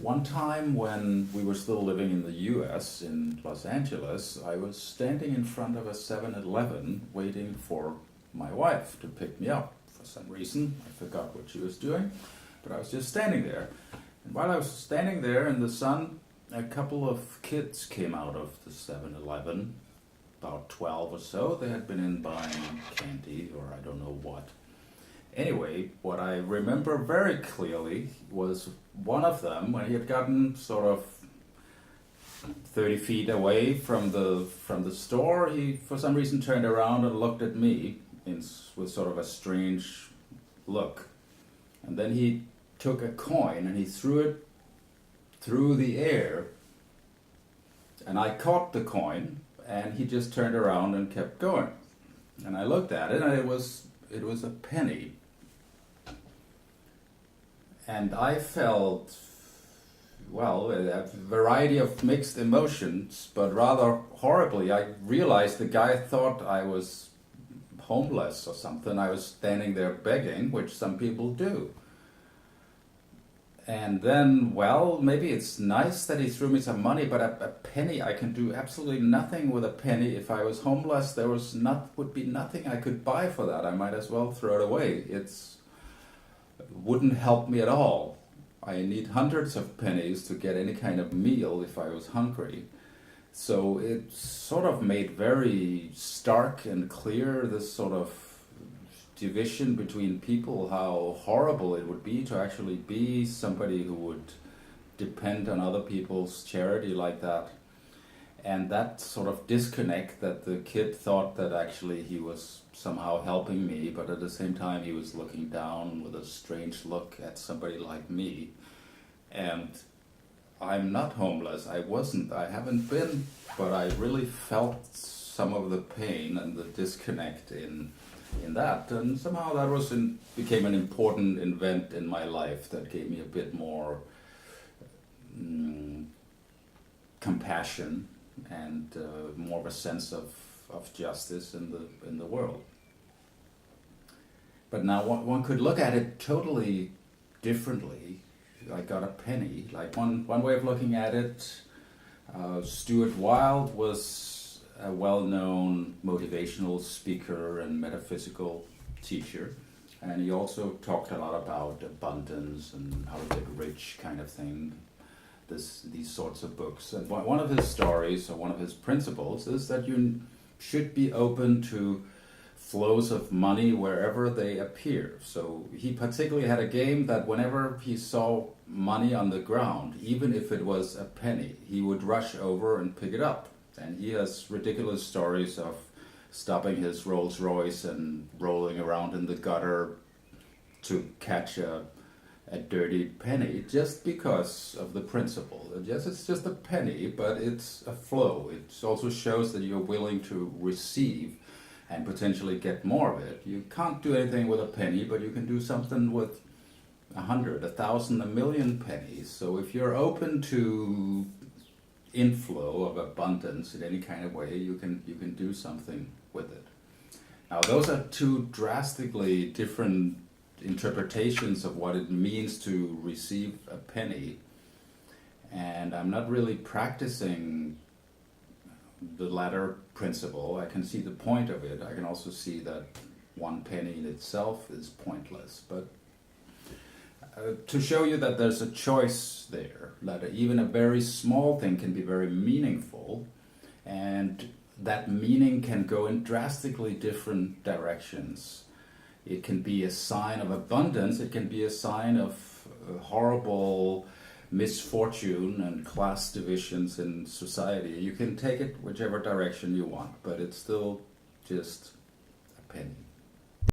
One time when we were still living in the US, in Los Angeles, I was standing in front of a 7-Eleven waiting for my wife to pick me up. For some reason, I forgot what she was doing, but I was just standing there. And while I was standing there in the sun, a couple of kids came out of the 7-Eleven, about 12 or so. They had been in buying candy or I don't know what. Anyway, what I remember very clearly was one of them, when he had gotten sort of 30 feet away from the store, he for some reason turned around and looked at me with sort of a strange look. And then he took a coin and he threw it through the air. And I caught the coin and he just turned around and kept going. And I looked at it and it was a penny. And I felt, well, a variety of mixed emotions, but rather horribly. I realized the guy thought I was homeless or something. I was standing there begging, which some people do. And then, well, maybe it's nice that he threw me some money, but a penny, I can do absolutely nothing with a penny. If I was homeless, there would be nothing I could buy for that. I might as well throw it away. Wouldn't help me at all. I need hundreds of pennies to get any kind of meal if I was hungry. So it sort of made very stark and clear this sort of division between people, how horrible it would be to actually be somebody who would depend on other people's charity like that. And that sort of disconnect that the kid thought that actually he was somehow helping me, but at the same time he was looking down with a strange look at somebody like me. And I'm not homeless. I haven't been, but I really felt some of the pain and the disconnect in that. And somehow that became an important event in my life that gave me a bit more compassion and more of a sense of justice in the world. But now one could look at it totally differently. I got a penny. Like one way of looking at it, Stuart Wilde was a well-known motivational speaker and metaphysical teacher, and he also talked a lot about abundance and how to get rich kind of thing. These sorts of books. And one of his stories, or one of his principles, is that you should be open to flows of money wherever they appear. So he particularly had a game that whenever he saw money on the ground, even if it was a penny, he would rush over and pick it up. And he has ridiculous stories of stopping his Rolls Royce and rolling around in the gutter to catch a dirty penny just because of the principle. Yes, it's just a penny, but it's a flow. It also shows that you're willing to receive and potentially get more of it. You can't do anything with a penny, but you can do something with 100, 1,000, 1,000,000 pennies. So if you're open to inflow of abundance in any kind of way, you can do something with it. Now, those are two drastically different interpretations of what it means to receive a penny, and I'm not really practicing the latter principle. I can see the point of it. I can also see that one penny in itself is pointless, but to show you that there's a choice there, that even a very small thing can be very meaningful, and that meaning can go in drastically different directions. It can be a sign of abundance, it can be a sign of horrible misfortune and class divisions in society. You can take it whichever direction you want, but it's still just a penny.